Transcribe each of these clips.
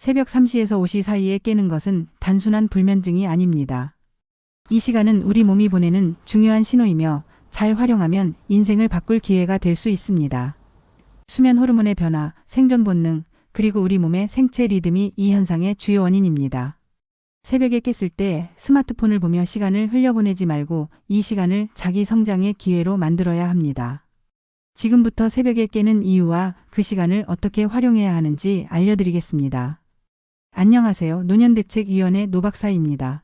새벽 3시에서 5시 사이에 깨는 것은 단순한 불면증이 아닙니다. 이 시간은 우리 몸이 보내는 중요한 신호이며 잘 활용하면 인생을 바꿀 기회가 될 수 있습니다. 수면 호르몬의 변화, 생존 본능, 그리고 우리 몸의 생체 리듬이 이 현상의 주요 원인입니다. 새벽에 깼을 때 스마트폰을 보며 시간을 흘려보내지 말고 이 시간을 자기 성장의 기회로 만들어야 합니다. 지금부터 새벽에 깨는 이유와 그 시간을 어떻게 활용해야 하는지 알려드리겠습니다. 안녕하세요. 노년대책위원회 노박사입니다.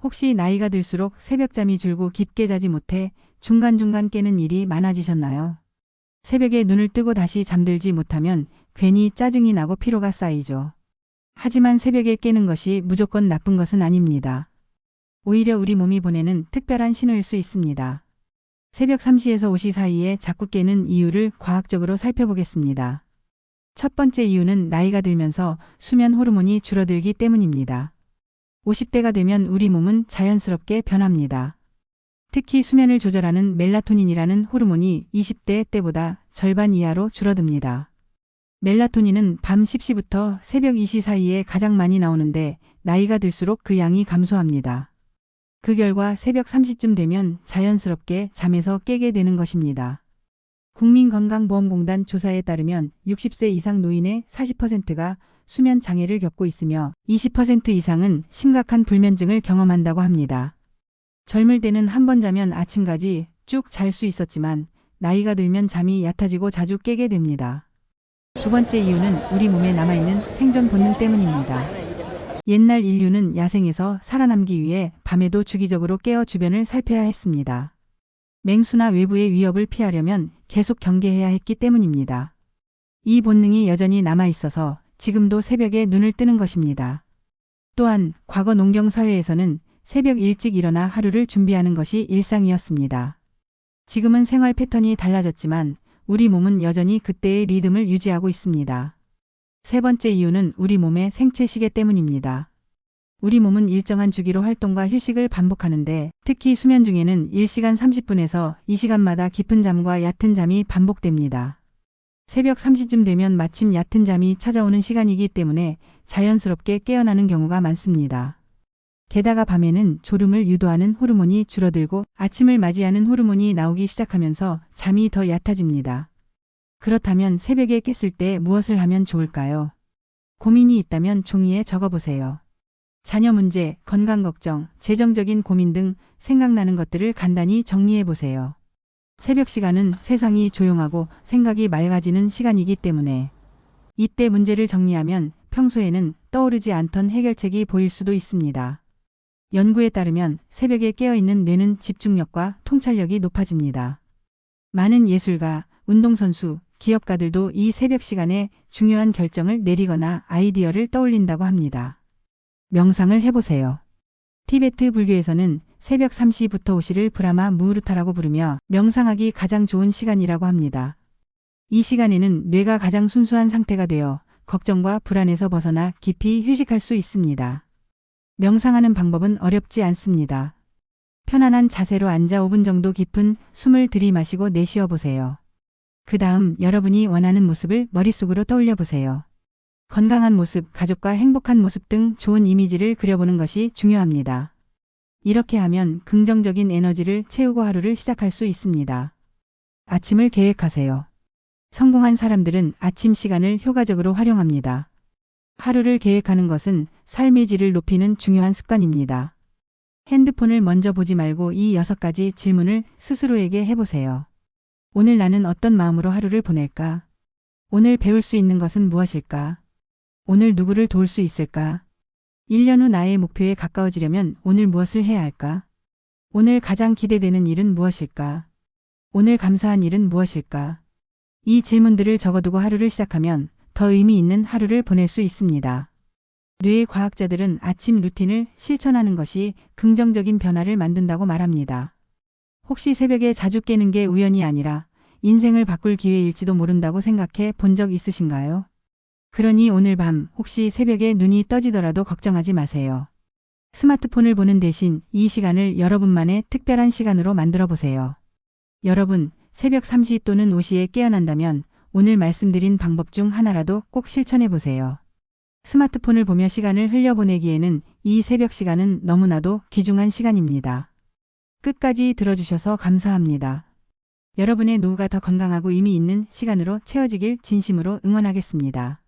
혹시 나이가 들수록 새벽잠이 줄고 깊게 자지 못해 중간중간 깨는 일이 많아지셨나요? 새벽에 눈을 뜨고 다시 잠들지 못하면 괜히 짜증이 나고 피로가 쌓이죠. 하지만 새벽에 깨는 것이 무조건 나쁜 것은 아닙니다. 오히려 우리 몸이 보내는 특별한 신호일 수 있습니다. 새벽 3시에서 5시 사이에 자꾸 깨는 이유를 과학적으로 살펴보겠습니다. 첫 번째 이유는 나이가 들면서 수면 호르몬이 줄어들기 때문입니다. 50대가 되면 우리 몸은 자연스럽게 변합니다. 특히 수면을 조절하는 멜라토닌이라는 호르몬이 20대 때보다 절반 이하로 줄어듭니다. 멜라토닌은 밤 10시부터 새벽 2시 사이에 가장 많이 나오는데 나이가 들수록 그 양이 감소합니다. 그 결과 새벽 3시쯤 되면 자연스럽게 잠에서 깨게 되는 것입니다. 국민건강보험공단 조사에 따르면 60세 이상 노인의 40%가 수면 장애를 겪고 있으며 20% 이상은 심각한 불면증을 경험한다고 합니다. 젊을 때는 한 번 자면 아침까지 쭉 잘 수 있었지만 나이가 들면 잠이 얕아지고 자주 깨게 됩니다. 두 번째 이유는 우리 몸에 남아있는 생존 본능 때문입니다. 옛날 인류는 야생에서 살아남기 위해 밤에도 주기적으로 깨어 주변을 살펴야 했습니다. 맹수나 외부의 위협을 피하려면 계속 경계해야 했기 때문입니다. 이 본능이 여전히 남아있어서 지금도 새벽에 눈을 뜨는 것입니다. 또한 과거 농경 사회에서는 새벽 일찍 일어나 하루를 준비하는 것이 일상이었습니다. 지금은 생활 패턴이 달라졌지만 우리 몸은 여전히 그때의 리듬을 유지하고 있습니다. 세 번째 이유는 우리 몸의 생체 시계 때문입니다. 우리 몸은 일정한 주기로 활동과 휴식을 반복하는데 특히 수면 중에는 1시간 30분에서 2시간마다 깊은 잠과 얕은 잠이 반복됩니다. 새벽 3시쯤 되면 마침 얕은 잠이 찾아오는 시간이기 때문에 자연스럽게 깨어나는 경우가 많습니다. 게다가 밤에는 졸음을 유도하는 호르몬이 줄어들고 아침을 맞이하는 호르몬이 나오기 시작하면서 잠이 더 얕아집니다. 그렇다면 새벽에 깼을 때 무엇을 하면 좋을까요? 고민이 있다면 종이에 적어보세요. 자녀 문제, 건강 걱정, 재정적인 고민 등 생각나는 것들을 간단히 정리해보세요. 새벽 시간은 세상이 조용하고 생각이 맑아지는 시간이기 때문에 이때 문제를 정리하면 평소에는 떠오르지 않던 해결책이 보일 수도 있습니다. 연구에 따르면 새벽에 깨어있는 뇌는 집중력과 통찰력이 높아집니다. 많은 예술가, 운동선수, 기업가들도 이 새벽 시간에 중요한 결정을 내리거나 아이디어를 떠올린다고 합니다. 명상을 해보세요. 티베트 불교에서는 새벽 3시부터 5시를 브라마 무후르타라고 부르며 명상하기 가장 좋은 시간이라고 합니다. 이 시간에는 뇌가 가장 순수한 상태가 되어 걱정과 불안에서 벗어나 깊이 휴식할 수 있습니다. 명상하는 방법은 어렵지 않습니다. 편안한 자세로 앉아 5분 정도 깊은 숨을 들이마시고 내쉬어 보세요. 그 다음 여러분이 원하는 모습을 머릿속으로 떠올려 보세요. 건강한 모습, 가족과 행복한 모습 등 좋은 이미지를 그려보는 것이 중요합니다. 이렇게 하면 긍정적인 에너지를 채우고 하루를 시작할 수 있습니다. 아침을 계획하세요. 성공한 사람들은 아침 시간을 효과적으로 활용합니다. 하루를 계획하는 것은 삶의 질을 높이는 중요한 습관입니다. 핸드폰을 먼저 보지 말고 이 6가지 질문을 스스로에게 해보세요. 오늘 나는 어떤 마음으로 하루를 보낼까? 오늘 배울 수 있는 것은 무엇일까? 오늘 누구를 도울 수 있을까? 1년 후 나의 목표에 가까워지려면 오늘 무엇을 해야 할까? 오늘 가장 기대되는 일은 무엇일까? 오늘 감사한 일은 무엇일까? 이 질문들을 적어두고 하루를 시작하면 더 의미 있는 하루를 보낼 수 있습니다. 뇌의 과학자들은 아침 루틴을 실천하는 것이 긍정적인 변화를 만든다고 말합니다. 혹시 새벽에 자주 깨는 게 우연이 아니라 인생을 바꿀 기회일지도 모른다고 생각해 본 적 있으신가요? 그러니 오늘 밤 혹시 새벽에 눈이 떠지더라도 걱정하지 마세요. 스마트폰을 보는 대신 이 시간을 여러분만의 특별한 시간으로 만들어 보세요. 여러분, 새벽 3시 또는 5시에 깨어난다면 오늘 말씀드린 방법 중 하나라도 꼭 실천해 보세요. 스마트폰을 보며 시간을 흘려보내기에는 이 새벽 시간은 너무나도 귀중한 시간입니다. 끝까지 들어주셔서 감사합니다. 여러분의 노후가 더 건강하고 의미 있는 시간으로 채워지길 진심으로 응원하겠습니다.